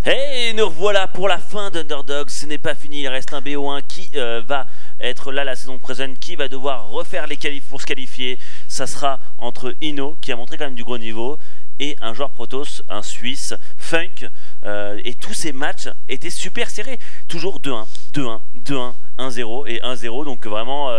Et nous revoilà pour la fin d'Underdogs. Ce n'est pas fini, il reste un BO1 qui va être là la saison prochaine, qui va devoir refaire les qualifs pour se qualifier. Ça sera entre Ino, qui a montré quand même du gros niveau, et un joueur Protoss, un Suisse, Funk. Et tous ces matchs étaient super serrés. Toujours 2-1, 2-1, 2-1, 1-0 et 1-0. Donc vraiment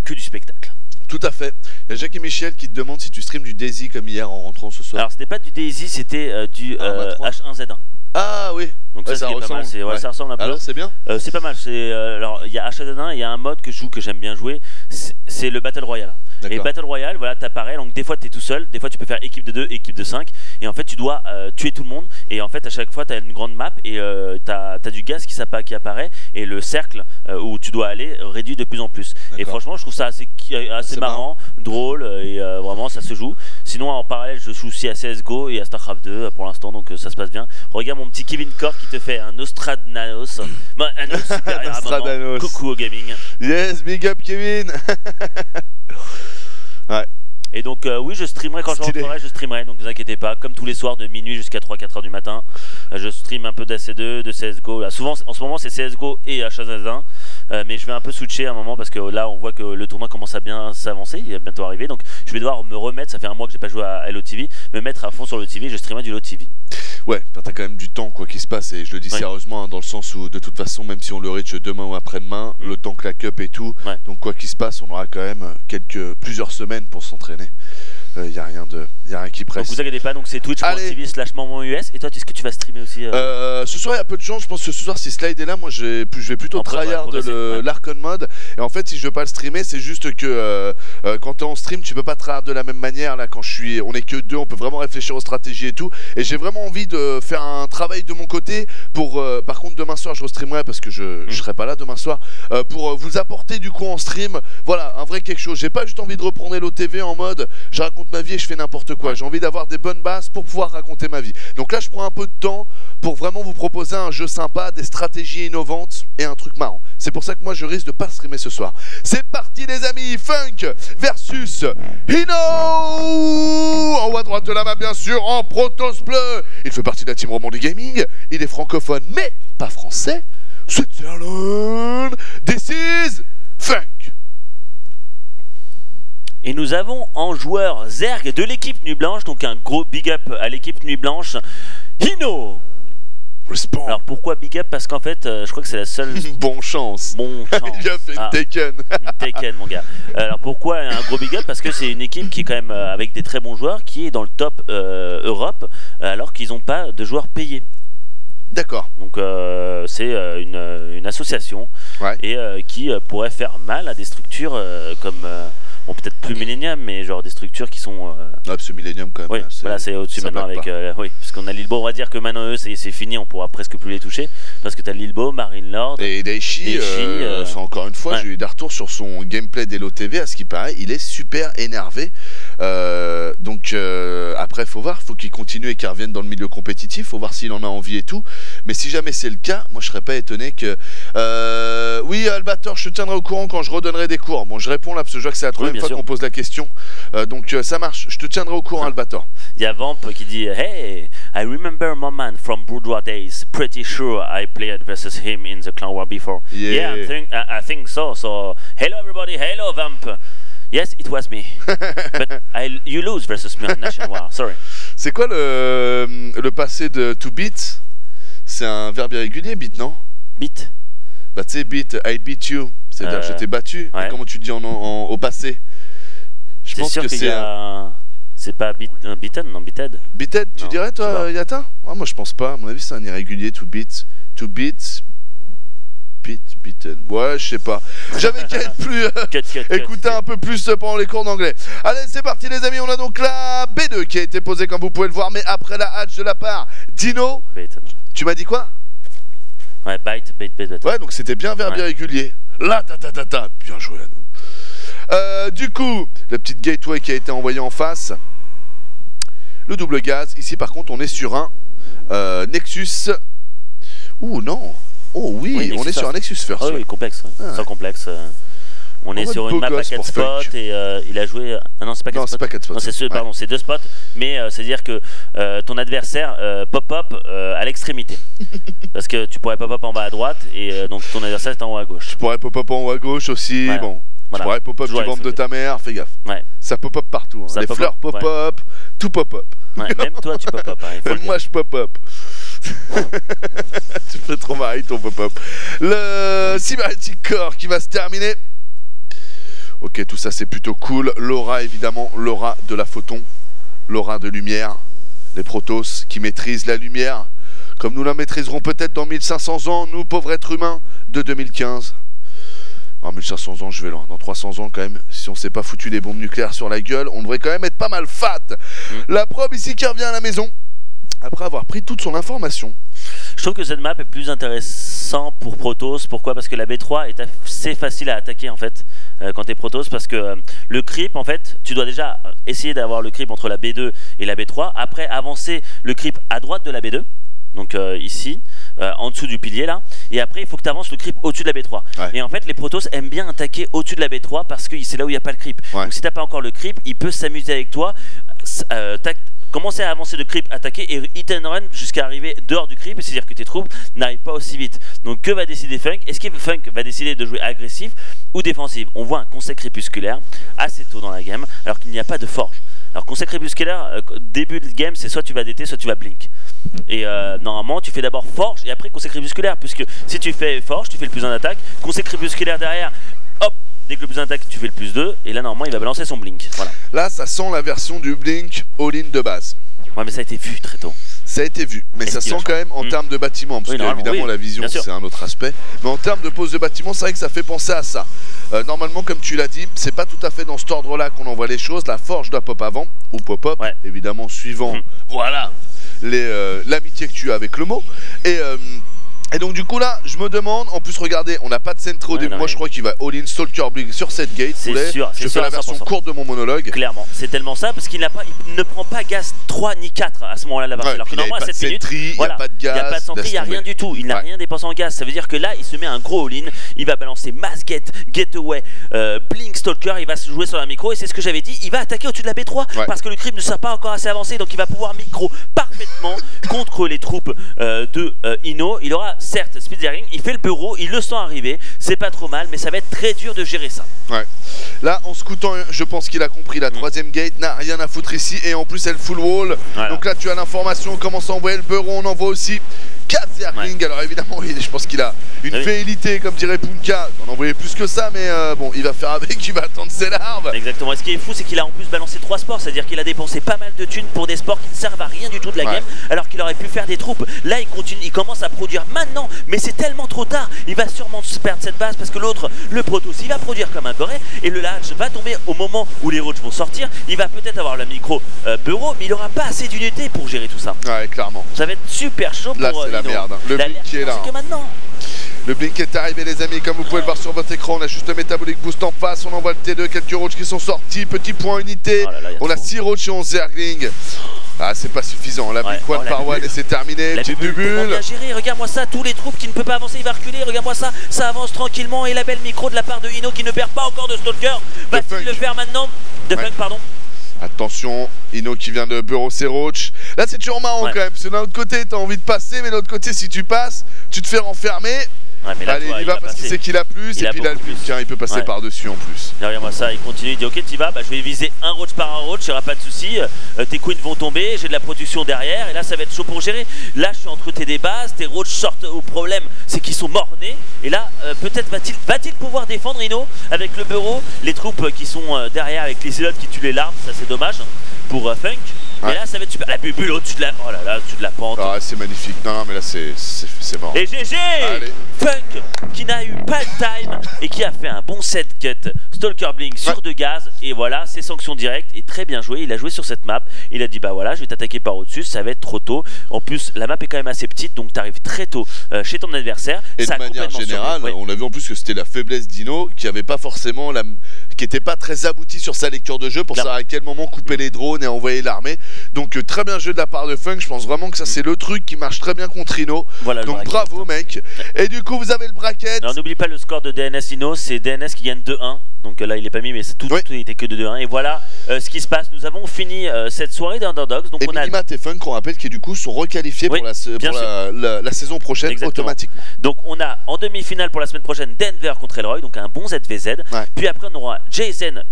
que du spectacle. Tout à fait. Il y a Jacques et Michel qui te demandent si tu streams du Daisy comme hier en rentrant ce soir. Alors c'était pas du Daisy, c'était du H1Z1. Ah oui. Donc ouais, ça ressemble. Pas mal. Ouais, ça ressemble un peu. Alors c'est bien. C'est pas mal. Alors il y a H1Z1, il y a un mode que je joue que j'aime bien jouer, c'est le Battle Royale. Et Battle Royale, voilà, t'apparais, donc des fois t'es tout seul, des fois tu peux faire équipe de 2, équipe de 5, et en fait tu dois tuer tout le monde, et en fait à chaque fois t'as une grande map, et t'as du gaz qui apparaît, et le cercle où tu dois aller réduit de plus en plus. Et franchement je trouve ça assez marrant, drôle, et vraiment ça se joue. Sinon en parallèle je joue aussi à CSGO et à StarCraft 2 pour l'instant, donc ça se passe bien. Regarde mon petit Kevin Core qui te fait un Nostradamus, un autre supérieur à maman. Coucou au gaming. Yes, big up Kevin. Ouais. Et donc oui, je streamerai quand je rentrerai, je streamerai, donc ne vous inquiétez pas, comme tous les soirs de minuit jusqu'à 3-4 heures du matin. Je stream un peu d'AC2, de CSGO. Là. Souvent en ce moment c'est CSGO et H1Z1, mais je vais un peu switcher à un moment parce que là on voit que le tournoi commence à bien s'avancer, il va bientôt arriver, donc je vais devoir me remettre, ça fait un mois que j'ai pas joué à LOTV, me mettre à fond sur LOTV, je streamerai du LOTV. Ouais, t'as quand même du temps quoi qui se passe, et je le dis sérieusement hein, dans le sens où de toute façon même si on le reach demain ou après-demain, le temps que la cup et tout, donc quoi qu'il se passe on aura quand même plusieurs semaines pour s'entraîner. Y a rien qui presse. Donc vous inquiétez pas, donc c'est twitch.tv/mamanus. Et toi, est-ce que tu vas streamer aussi Ce soir il y a peu de chance, je pense que ce soir si Slide est là, moi je vais plutôt tryhard l'Arcon mode. Et en fait si je veux pas le streamer, c'est juste que quand t'es en stream tu peux pas tryhard de la même manière. Là quand on est que deux, on peut vraiment réfléchir aux stratégies et tout. Et j'ai vraiment envie de faire un travail de mon côté pour par contre demain soir je restreamerai parce que je serai pas là demain soir pour vous apporter du coup en stream, voilà, un vrai quelque chose. J'ai pas juste envie de reprendre l'OTV en mode je raconte ma vie et je fais n'importe quoi. J'ai envie d'avoir des bonnes bases pour pouvoir raconter ma vie. Donc là je prends un peu de temps pour vraiment vous proposer un jeu sympa, des stratégies innovantes et un truc marrant. C'est pour ça que moi je risque de pas streamer ce soir. C'est parti les amis, Funk versus Ino. En haut à droite de la main bien sûr, en Protoss bleu. Il fait partie de la team Romandie Gaming, il est francophone mais pas français. Switzerland, this is Funk. Et nous avons en joueur Zerg de l'équipe Nuit Blanche, donc un gros big up à l'équipe Nuit Blanche, Ino. Respawn. Alors pourquoi big up? Parce qu'en fait, je crois que c'est la seule... Bon chance. Il a fait une Taken. Une Taken mon gars. Alors pourquoi un gros big up? Parce que c'est une équipe qui est quand même avec des très bons joueurs, qui est dans le top Europe, alors qu'ils n'ont pas de joueurs payés. D'accord. Donc c'est une association et qui pourrait faire mal à des structures comme... bon, peut-être plus Millennium, mais genre des structures qui sont... ce Millennium quand même. Oui, voilà, c'est au-dessus maintenant avec... oui, parce qu'on a Lilbo, on va dire que maintenant eux, c'est fini, on pourra presque plus les toucher. Parce que t'as Lilbo, Marine Lord... Et Daichi, encore une fois, j'ai eu des retours sur son gameplay d'LOTV, à ce qui paraît, il est super énervé. Donc après, faut voir, faut qu'il continue et qu'il revienne dans le milieu compétitif, faut voir s'il en a envie et tout. Mais si jamais c'est le cas, moi je serais pas étonné que... oui, Albator, je te tiendrai au courant quand je redonnerai des cours. Bon, je réponds là, parce que je vois que c'est la troisième fois qu'on pose la question. Donc ça marche, je te tiendrai au courant, Albator. Il y a Vamp qui dit Hey, I remember my man from Bourgeois days. Pretty sure I played versus him in the Clan War before. Yeah, I think so. So, hello everybody, hello Vamp. Yes, it was me. But you lose versus me on Nation War, sorry. C'est quoi le passé de to beat? C'est un verbe irrégulier, beat, non? Beat. Bah tu sais, beat, I beat you. C'est-à-dire je t'ai battu. Et comment tu dis au passé? Je pense que c'est... C'est pas beaten, non, beated. Beated, tu dirais toi, Yata? Moi je pense pas, à mon avis c'est un irrégulier, to beat, beaten. Ouais, je sais pas. J'avais qu'à être plus... écouter un peu plus pendant les cours d'anglais. Allez, c'est parti les amis, on a donc la B2 qui a été posée comme vous pouvez le voir, mais après la hatch de la part d'Ino. Tu m'as dit quoi? Ouais, bite. Ouais, donc c'était bien verbe irrégulier. Là, bien joué à nous. Du coup, la petite gateway qui a été envoyée en face. Le double gaz. Ici, par contre, on est sur un Nexus. Ouh, non. Oh oui, on est sur un Nexus First. Oh, oui, complexe. Sans complexe. On est sur une map à 4 spots et il a joué... Ah non, c'est pas 4 spots. C'est pas 4 spots. Pardon, c'est 2 spots. Mais c'est-à-dire que ton adversaire pop-up à l'extrémité. que tu pourrais pop-up en bas à droite et donc ton adversaire est en haut à gauche. Tu pourrais pop-up en haut à gauche aussi, voilà. bon. Tu pourrais pop-up du ventre de ta mère, fais gaffe. Ça pop-up partout, hein. Les fleurs pop-up, tout pop-up. Même toi tu pop-up. Hein, même moi je pop-up. Tu fais trop marrer ton pop-up. Le Cybernetic Core qui va se terminer. Ok, tout ça c'est plutôt cool. L'aura évidemment, l'aura de la photon, l'aura de lumière. Les Protoss qui maîtrisent la lumière, comme nous la maîtriserons peut-être dans 1500 ans, nous pauvres êtres humains de 2015. En 1500 ans, je vais loin. Dans 300 ans, quand même, si on s'est pas foutu des bombes nucléaires sur la gueule, on devrait quand même être pas mal fat. La probe ici qui revient à la maison, après avoir pris toute son information. Je trouve que cette map est plus intéressante pour Protoss. Pourquoi? Parce que la B3 est assez facile à attaquer en fait quand tu es Protoss, parce que le creep en fait, tu dois déjà essayer d'avoir le creep entre la B2 et la B3, après avancer le creep à droite de la B2. Donc ici, en dessous du pilier là, et après il faut que tu avances le creep au-dessus de la B3. Et en fait les Protoss aiment bien attaquer au-dessus de la B3 parce que c'est là où il n'y a pas le creep. Donc si tu n'as pas encore le creep, il peut s'amuser avec toi, commencer à avancer de creep, attaquer et hit and run jusqu'à arriver dehors du creep, c'est-à-dire que tes troupes n'arrivent pas aussi vite. Donc que va décider Funk? Est-ce que Funk va décider de jouer agressif ou défensif? On voit un conseil crépusculaire assez tôt dans la game alors qu'il n'y a pas de forge. Alors conseil crépusculaire, début de game, c'est soit tu vas DT, soit tu vas blink. Et normalement tu fais d'abord forge et après conseil crépusculaire, puisque si tu fais forge, tu fais le plus 1 d'attaque, conseil crépusculaire derrière, hop, dès que le plus 1 d'attaque tu fais le plus 2, et là normalement il va balancer son blink. Voilà. Là ça sent la version du blink all-in de base. Ouais mais ça a été vu très tôt. Ça a été vu, mais ça sent quand même en termes de bâtiment, parce que évidemment la vision c'est un autre aspect, mais en termes de pose de bâtiment, c'est vrai que ça fait penser à ça. Normalement, comme tu l'as dit, c'est pas tout à fait dans cet ordre-là qu'on envoie les choses. La forge doit pop avant, ou pop-up, évidemment suivant voilà, l'amitié que tu as avec le mot. Et donc du coup là, je me demande, en plus regardez, on n'a pas de centre au début, moi je crois qu'il va all-in Stalker Blink sur cette gate. C'est sûr, je fais la version courte de mon monologue. Clairement, c'est tellement ça, parce qu'il ne prend pas gaz 3 ni 4 à ce moment-là la partie. Alors que normalement à 7 minutes, il n'y a pas de gaz, il n'y a pas de sentry, il n'y a rien du tout, il n'a rien dépensé en gaz. Ça veut dire que là, il se met un gros all-in, il va balancer Mass Get, Getaway, Blink Stalker, il va se jouer sur la micro, et c'est ce que j'avais dit, il va attaquer au-dessus de la B3, parce que le creep ne sera pas encore assez avancé, donc il va pouvoir micro parfaitement contre les troupes de Ino. Il aura certes speedering, il fait le bureau, il le sent arriver, c'est pas trop mal, mais ça va être très dur de gérer ça. Là en scoutant, je pense qu'il a compris, la troisième gate n'a rien à foutre ici, et en plus elle full wall. Donc là tu as l'information, on commence à envoyer le bureau, on envoie aussi 4 Zergling. Alors évidemment je pense qu'il a une félité comme dirait Punka, on en envoyait plus que ça, mais bon il va faire avec, il va attendre ses larves. Exactement, et ce qui est fou c'est qu'il a en plus balancé 3 sports, c'est à dire qu'il a dépensé pas mal de thunes pour des sports qui ne servent à rien du tout de la game, alors qu'il aurait pu faire des troupes. Là il continue, il commence à produire maintenant, mais c'est tellement trop tard, il va sûrement se perdre cette base parce que l'autre, le Protoss, il va produire comme un goré, et le latch va tomber au moment où les roaches vont sortir. Il va peut-être avoir le micro bureau, mais il aura pas assez d'unités pour gérer tout ça. Clairement. Ça va être super chaud là, pour c'est la merde. Le blink qui est là. Que maintenant. Le blink est arrivé les amis, comme vous pouvez le voir sur votre écran, on a juste le métabolique boost en face, on envoie le T2, quelques roaches qui sont sortis, petit point unité, on a 6 roaches et 11 Zergling. Ah c'est pas suffisant, la blink one par one et c'est terminé, petite bulle. Bien géré, regarde-moi ça, tous les troupes qui ne peuvent pas avancer, il va reculer, regarde-moi ça, ça avance tranquillement, et la belle micro de la part de Ino qui ne perd pas encore de Stalker, va-t-il le faire maintenant? De Funk, pardon. Attention, Ino qui vient de bureau ses roaches. Là c'est toujours marrant quand même, parce que d'un autre côté t'as envie de passer, mais de l'autre côté si tu passes, tu te fais renfermer. Mais là, allez, il y va parce qu'il sait qu'il a plus, et puis il a le plus, il peut passer par-dessus en plus. Regarde-moi ça, il continue, il dit ok tu vas, je vais viser un roach par un roach, il n'y aura pas de souci, tes queens vont tomber, j'ai de la production derrière, et là ça va être chaud pour gérer. Là je suis entre tes des bases, tes roachs sortent au problème, c'est qu'ils sont morts-nés, et là peut-être va-t-il pouvoir défendre Ino avec le bureau, les troupes qui sont derrière avec les zélotes qui tuent les larmes, ça c'est dommage pour Funk. Mais là ça va être super, la bulle au-dessus de la... Oh là là, au-dessus de la pente. Ah c'est magnifique, non mais là c'est mort. Et GG Funk qui n'a eu pas de time et qui a fait un bon set cut Stalker Blink sur 2 gaz, et voilà, c'est sanction directe, et très bien joué, il a joué sur cette map, il a dit bah voilà je vais t'attaquer par au-dessus, ça va être trop tôt, en plus la map est quand même assez petite, donc tu arrives très tôt chez ton adversaire. Et ça de manière générale, on a vu en plus que c'était la faiblesse d'Ino, qui avait pas forcément qui était pas très abouti sur sa lecture de jeu pour savoir à quel moment couper les drones et envoyer l'armée. Donc très bien joué de la part de Funk. Je pense vraiment que ça c'est le truc qui marche très bien contre Ino. Voilà, donc bravo mec. Et du coup vous avez le bracket. Alors n'oublie pas le score de DNS Ino, c'est DNS qui gagne 2-1. Donc là il est pas mis mais tout n'était que de 2-1. Et voilà ce qui se passe. Nous avons fini cette soirée d'Underdogs. Donc et Minimat et Funk, on rappelle, qui du coup sont requalifiés pour la saison prochaine. Exactement. Automatiquement. Donc on a en demi-finale pour la semaine prochaine Denver contre Elroy, donc un bon ZVZ. Puis après on aura Jason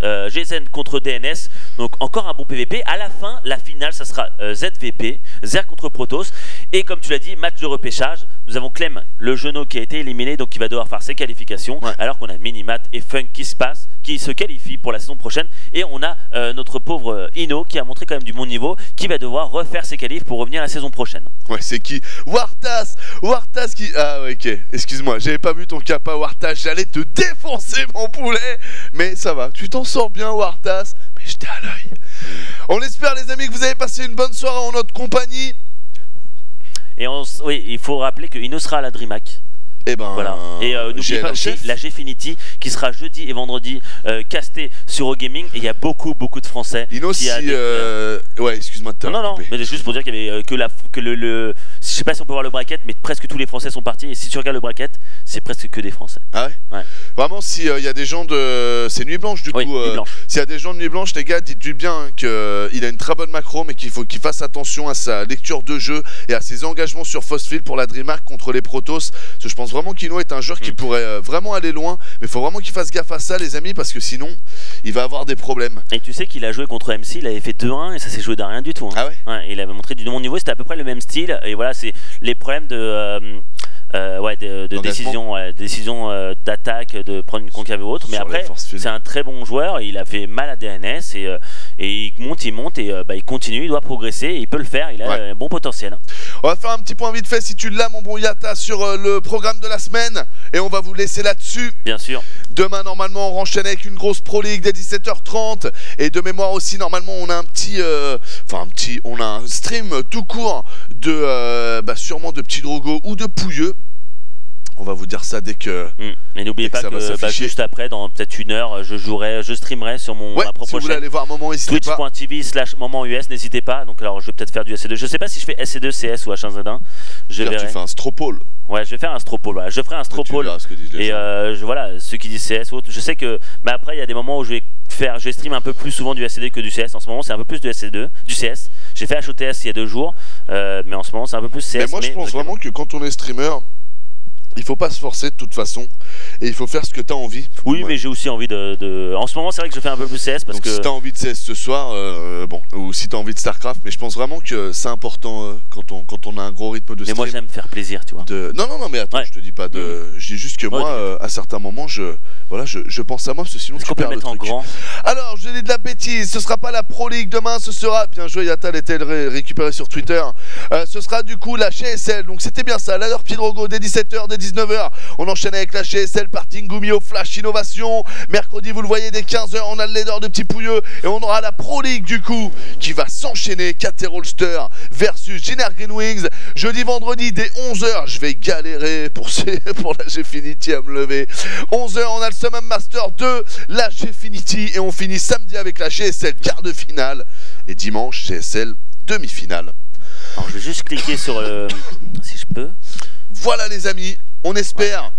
contre DNS, donc encore un bon PVP. À la fin, la finale, ça sera ZVP, Zer contre Protoss. Et comme tu l'as dit, match de repêchage. Nous avons Clem, le genou qui a été éliminé, donc il va devoir faire ses qualifications. Alors qu'on a Minimat et Funk qui se qualifient pour la saison prochaine. Et on a notre pauvre Ino qui a montré quand même du bon niveau, qui va devoir refaire ses qualifs pour revenir la saison prochaine. Ouais, c'est qui? Wartas qui... Ah ouais, ok, excuse-moi, j'avais pas vu ton capa Wartas, j'allais te défoncer mon poulet. Mais ça va, tu t'en sors bien Wartas, mais j'étais à l'œil. On espère les amis que vous avez passé une bonne soirée en notre compagnie. Et oui, il faut rappeler que Ino sera à la DreamHack. Et ben voilà. Et n'oubliez pas aussi la Gfinity qui sera jeudi et vendredi castée sur Eurogaming. Et il y a beaucoup de Français. Ino qui ouais, excuse-moi de te non, mais juste pour dire qu'il y avait je sais pas si on peut voir le bracket, mais presque tous les Français sont partis. Et si tu regardes le bracket, c'est presque que des Français. Ah ouais, vraiment, s'il y a des gens de... C'est Nuit Blanche du coup. Nuit Blanche. S'il y a des gens de Nuit Blanche, les gars, dites-lui bien qu'il a une très bonne macro, mais qu'il faut qu'il fasse attention à sa lecture de jeu et à ses engagements sur Phosphil pour la DreamHack contre les Protoss. Parce que je pense vraiment qu'Ino est un joueur qui pourrait vraiment aller loin, mais il faut vraiment qu'il fasse gaffe à ça les amis, parce que sinon il va avoir des problèmes. Et tu sais qu'il a joué contre MC, il avait fait 2-1 et ça s'est joué d'un rien du tout. Ah ouais, il avait montré du bon niveau, c'était à peu près le même style. Et voilà, c'est les problèmes de décision d'attaque, de prendre une concave ou autre. Mais après, c'est un très bon joueur, il a fait mal à DNS et il monte et il continue, il doit progresser, et il peut le faire, il a un bon potentiel. On va faire un petit point vite fait, si tu l'as mon bon Yata, sur le programme de la semaine, et on va vous laisser là-dessus. Bien sûr. Demain normalement on renchaîne avec une grosse Pro League dès 17h30, et de mémoire aussi normalement on a on a un stream tout court de sûrement de Petit Drogo ou de Pouilleux. On va vous dire ça dès que... Et n'oubliez pas que juste après, dans peut-être une heure, je streamerai sur ma propre si vous voulez aller voir Moment, n'hésitez pas. Twitch.tv/momentus, n'hésitez pas. Donc alors je vais peut-être faire du SC2. Je sais pas si je fais SC2, CS ou H1Z1. Je verrai. Tu fais un stropole. Ouais, je vais faire un stropole. Voilà. Je ferai un stropole. Et voilà, ceux qui disent CS ou autre. Je sais que après, il y a des moments où je vais stream un peu plus souvent du SC2 que du CS. En ce moment, c'est un peu plus du CS. J'ai fait HOTS il y a 2 jours, mais en ce moment, c'est un peu plus CS. Mais moi, je pense vraiment que quand on est streamer, il faut pas se forcer de toute façon, et il faut faire ce que tu as envie. Oui, mais j'ai aussi envie En ce moment, c'est vrai que je fais un peu plus CS parce que... si tu as envie de CS ce soir, ou si tu as envie de StarCraft, mais je pense vraiment que c'est important quand on a un gros rythme de stream. Mais moi, j'aime faire plaisir, tu vois. Non, mais attends, je te dis pas de... Je dis juste que moi, à certains moments, je pense à moi, parce que sinon tu perds le truc. Alors, je dis de la bêtise, ce sera pas la Pro League demain, ce sera, bien joué Yatal et tel récupéré sur Twitter, ce sera du coup la GSL, donc c'était bien ça, l'heure Petit Drogo dès 17h, dès 19h, on enchaîne avec la GSL par Tingumio, Flash Innovation. Mercredi, vous le voyez, dès 15h, on a le leader de Petit Pouilleux, et on aura la Pro League du coup qui va s'enchaîner. KT Rolster versus Giner Greenwings. Jeudi, vendredi, dès 11h, je vais galérer pour la Gfinity à me lever. 11h, on a le Summon Master 2, la Gfinity, et on finit samedi avec la GSL quart de finale, et dimanche, GSL demi-finale. Alors, je vais juste cliquer sur si je peux. Voilà les amis, on espère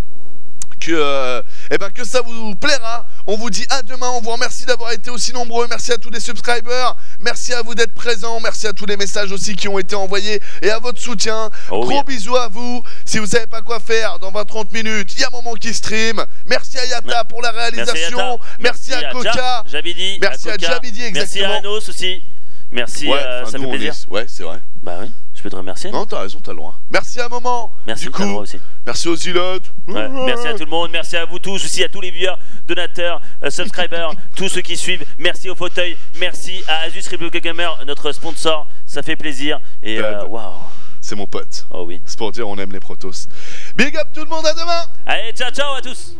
que ça vous plaira. On vous dit à demain, on vous remercie d'avoir été aussi nombreux, merci à tous les subscribers, merci à vous d'être présents, merci à tous les messages aussi qui ont été envoyés et à votre soutien. Gros bisous à vous. Si vous savez pas quoi faire dans 20-30 minutes, il y a Moment qui stream. Merci à Yata pour la réalisation, merci à Coca, Javidi, merci à Javidi, exactement. Merci à Anos aussi. Merci, ça fait plaisir. Ouais, c'est vrai. Bah oui, je peux te remercier. Non, t'as raison, t'as le droit. Merci à Moment. Merci, du coup, aussi. Merci aux Zilotes. Merci à tout le monde, merci à vous tous, aussi à tous les viewers, donateurs, subscribers, tous ceux qui suivent. Merci au fauteuil, merci à Asus Ribble Gamer, notre sponsor, ça fait plaisir. Et waouh. C'est mon pote. Oh oui. C'est pour dire on aime les Protoss. Big up tout le monde, à demain. Allez, ciao à tous.